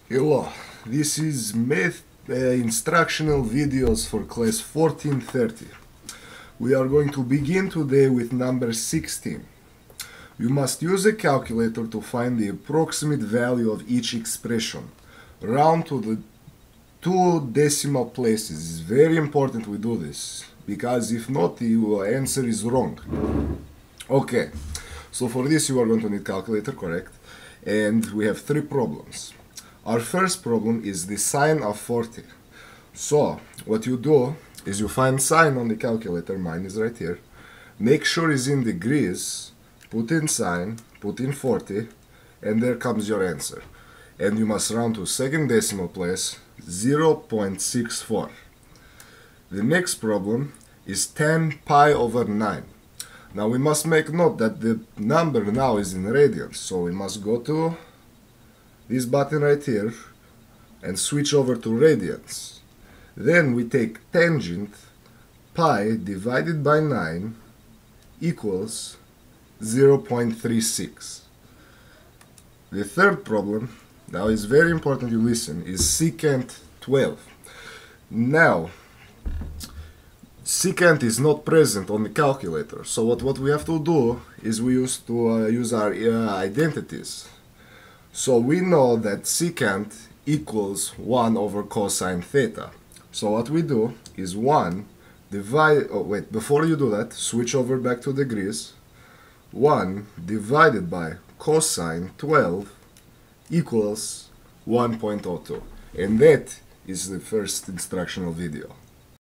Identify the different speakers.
Speaker 1: Hello, this is math instructional videos for class 1430. We are going to begin today with number 16. You must use a calculator to find the approximate value of each expression. Round to the 2 decimal places. It's very important we do this, because if not, your answer is wrong. Okay, so for this you are going to need calculator, correct? And we have 3 problems. Our first problem is the sine of 40. So, what you do is you find sine on the calculator, mine is right here, make sure it's in degrees, put in sine, put in 40, and there comes your answer. And you must round to second decimal place, 0.64. The next problem is 10 pi over 9. Now we must make note that the number now is in radians, so we must go to this button right here and switch over to radians. Then we take tangent pi divided by 9 equals 0.36. The third problem, now is very important you listen, is secant 12. Now, secant is not present on the calculator, so what we have to do is we use our identities. So we know that secant equals 1 over cosine theta. So what we do is 1 divide, before you do that, switch over back to degrees. 1 divided by cosine 12 equals 1.02. And that is the first instructional video.